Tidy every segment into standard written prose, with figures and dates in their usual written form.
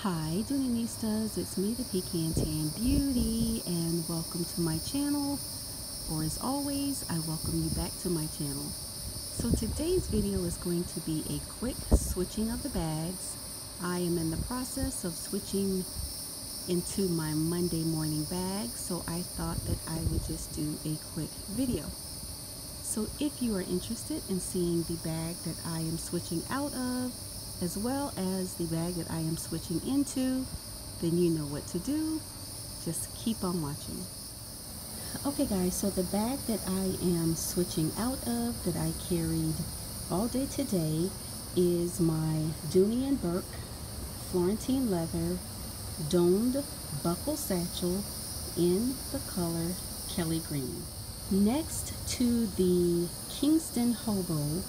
Hi Doonistas, it's me the Pecan Tan Beauty and welcome to my channel, or as always I welcome you back to my channel. So today's video is going to be a quick switching of the bags. I am in the process of switching into my Monday morning bag, so I thought that I would just do a quick video. So if you are interested in seeing the bag that I am switching out of, as well as the bag that I am switching into, then you know what to do. Just keep on watching. Okay guys, so the bag that I am switching out of, that I carried all day today, is my Dooney Bourke Florentine leather domed buckle satchel in the color Kelly Green. Next to the Kingston Hobo,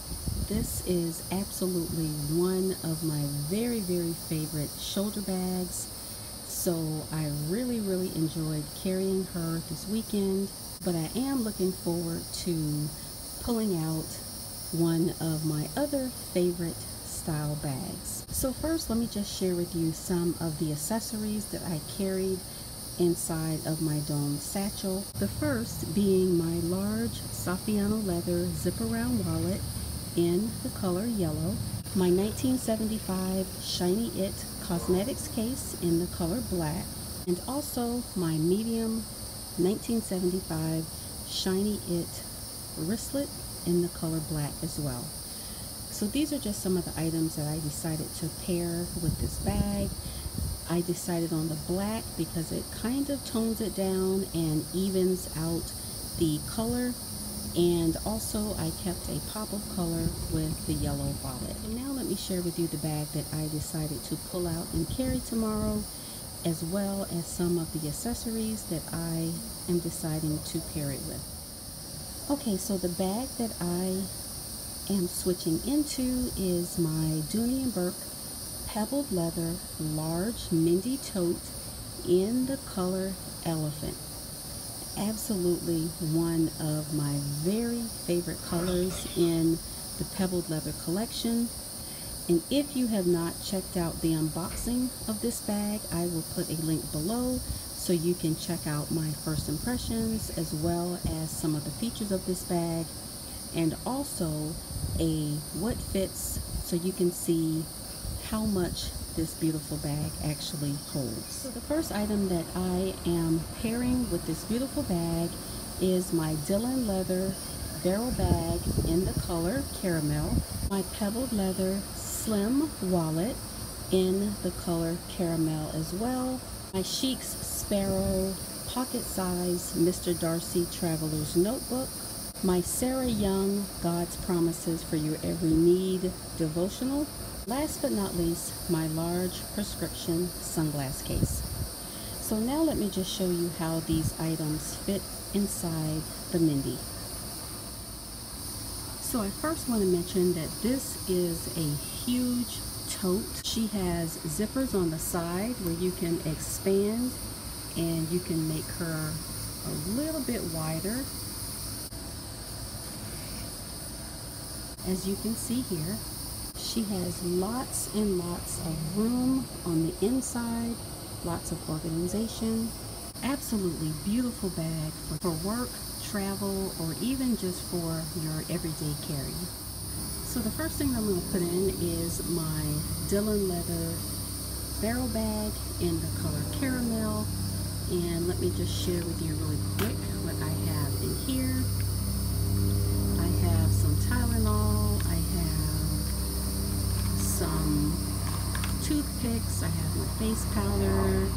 this is absolutely one of my very favorite shoulder bags. So I really enjoyed carrying her this weekend, but I am looking forward to pulling out one of my other favorite style bags. So first, let me just share with you some of the accessories that I carried inside of my domed satchel. The first being my large Saffiano leather zip around wallet in the color yellow, my 1975 Shiny It cosmetics case in the color black, and also my medium 1975 Shiny It wristlet in the color black as well. So these are just some of the items that I decided to pair with this bag. I decided on the black because it kind of tones it down and evens out the color, and also I kept a pop of color with the yellow wallet. And now let me share with you the bag that I decided to pull out and carry tomorrow, as well as some of the accessories that I am deciding to pair it with. Okay, so the bag that I am switching into is my Dooney Bourke pebbled leather large Mindy tote in the color elephant. Absolutely one of my very favorite colors in the pebbled leather collection. And if you have not checked out the unboxing of this bag, I will put a link below so you can check out my first impressions, as well as some of the features of this bag, and also a what fits, so you can see how much this beautiful bag actually holds. So the first item that I am pairing with this beautiful bag is my Dylan leather barrel bag in the color caramel, my pebbled leather slim wallet in the color caramel as well, my Chic's Sparrow pocket size Mr. Darcy Traveler's notebook, my Sarah Young God's Promises for Your Every Need devotional, last but not least, my large prescription sunglass case. So now let me just show you how these items fit inside the Mindy. So I first want to mention that this is a huge tote. She has zippers on the side where you can expand, and you can make her a little bit wider. As you can see here, she has lots and lots of room on the inside, lots of organization. Absolutely beautiful bag for work, travel, or even just for your everyday carry. So the first thing I'm going to put in is my Dylan leather barrel bag in the color caramel. And let me just share with you really quick what I have in here. I have some Tylenol, I have some toothpicks, I have my face powder,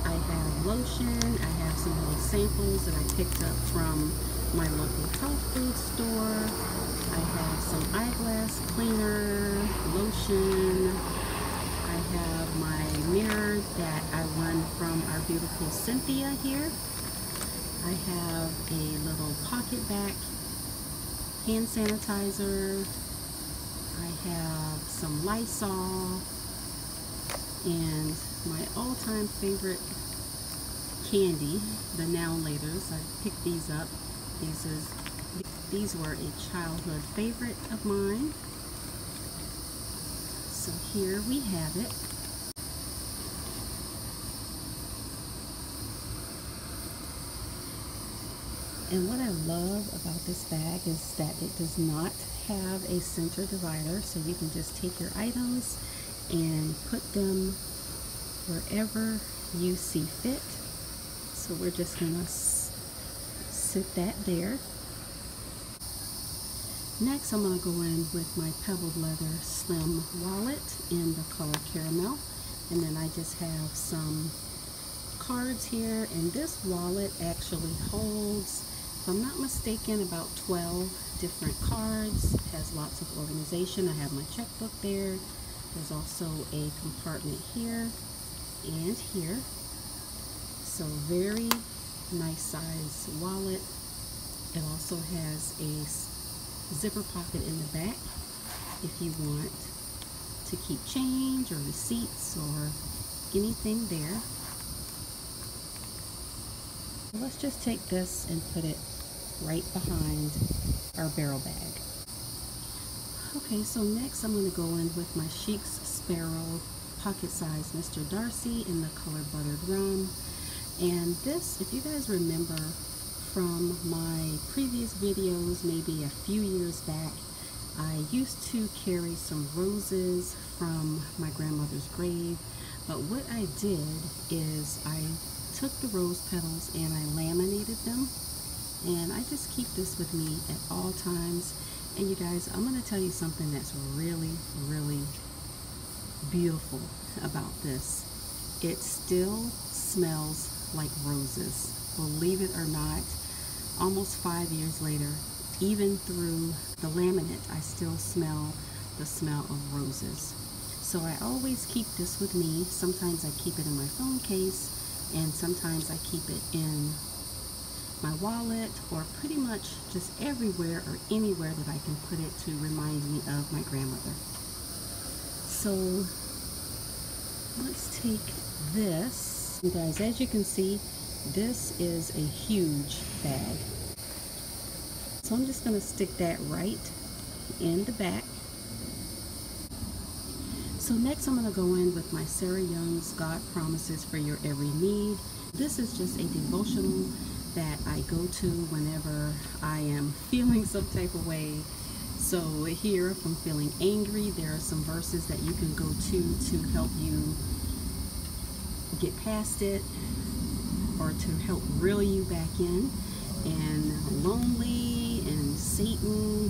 I have lotion, I have some little samples that I picked up from my local health food store, I have some eyeglass cleaner, lotion, I have my mirror that I won from our beautiful Cynthia here, I have a little pocket back hand sanitizer, I have some Lysol, and my all-time favorite candy, the Now Laters. I picked these up. These were a childhood favorite of mine. So here we have it. And what I love about this bag is that it does not have a center divider, so you can just take your items and put them wherever you see fit. So we're just gonna sit that there. Next, I'm gonna go in with my pebbled leather slim wallet in the color caramel, and then I just have some cards here, and this wallet actually holds, if I'm not mistaken, about 12 different cards. It has lots of organization. I have my checkbook there. There's also a compartment here and here. So very nice size wallet. It also has a zipper pocket in the back if you want to keep change or receipts or anything there. Let's just take this and put it right behind our barrel bag. Okay, so next I'm going to go in with my Chics Sparrow pocket size Mr. Darcy in the color Buttered Rum. And this, if you guys remember from my previous videos, maybe a few years back, I used to carry some roses from my grandmother's grave. But what I did is I took the rose petals and I laminated them, and I just keep this with me at all times. And you guys, I'm going to tell you something that's really beautiful about this. It still smells like roses, believe it or not. Almost 5 years later, even through the laminate, I still smell the smell of roses. So I always keep this with me. Sometimes I keep it in my phone case, and sometimes I keep it in my wallet, or pretty much just everywhere or anywhere that I can put it to remind me of my grandmother. So let's take this. You guys, as you can see, this is a huge bag. So I'm just going to stick that right in the back. So next I'm going to go in with my Sarah Young's God Promises for Your Every Need. This is just a devotional that I go to whenever I am feeling some type of way. So here, if I'm feeling angry, there are some verses that you can go to help you get past it, or to help reel you back in. And lonely and Satan,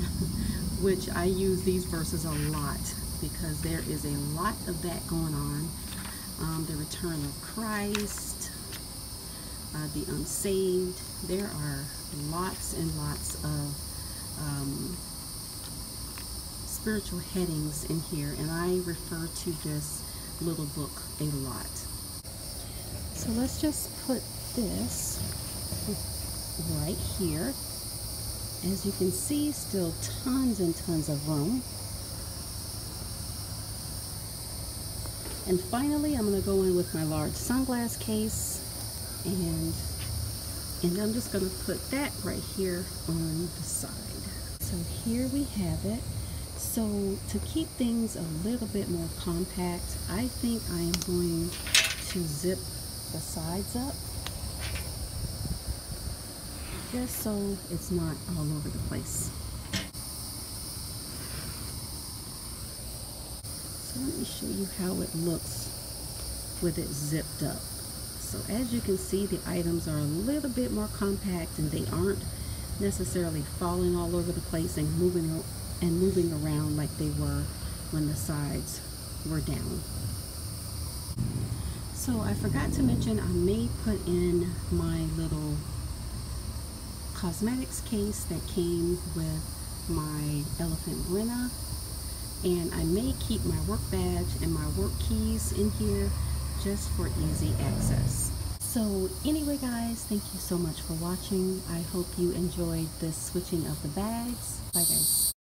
which I use these verses a lot because there is a lot of that going on. The return of Christ, the unsaved. There are lots and lots of spiritual headings in here, and I refer to this little book a lot. So let's just put this right here. As you can see, still tons and tons of room. And finally, I'm going to go in with my large sunglass case, and I'm just going to put that right here on the side. So here we have it. So to keep things a little bit more compact, I think I am going to zip the sides up, just so it's not all over the place. So let me show you how it looks with it zipped up. So as you can see, the items are a little bit more compact, and they aren't necessarily falling all over the place and moving around like they were when the sides were down. So I forgot to mention, I may put in my little cosmetics case that came with my elephant Brenna, and I may keep my work badge and my work keys in here just for easy access. So anyway guys, thank you so much for watching. I hope you enjoyed this switching of the bags. Bye guys.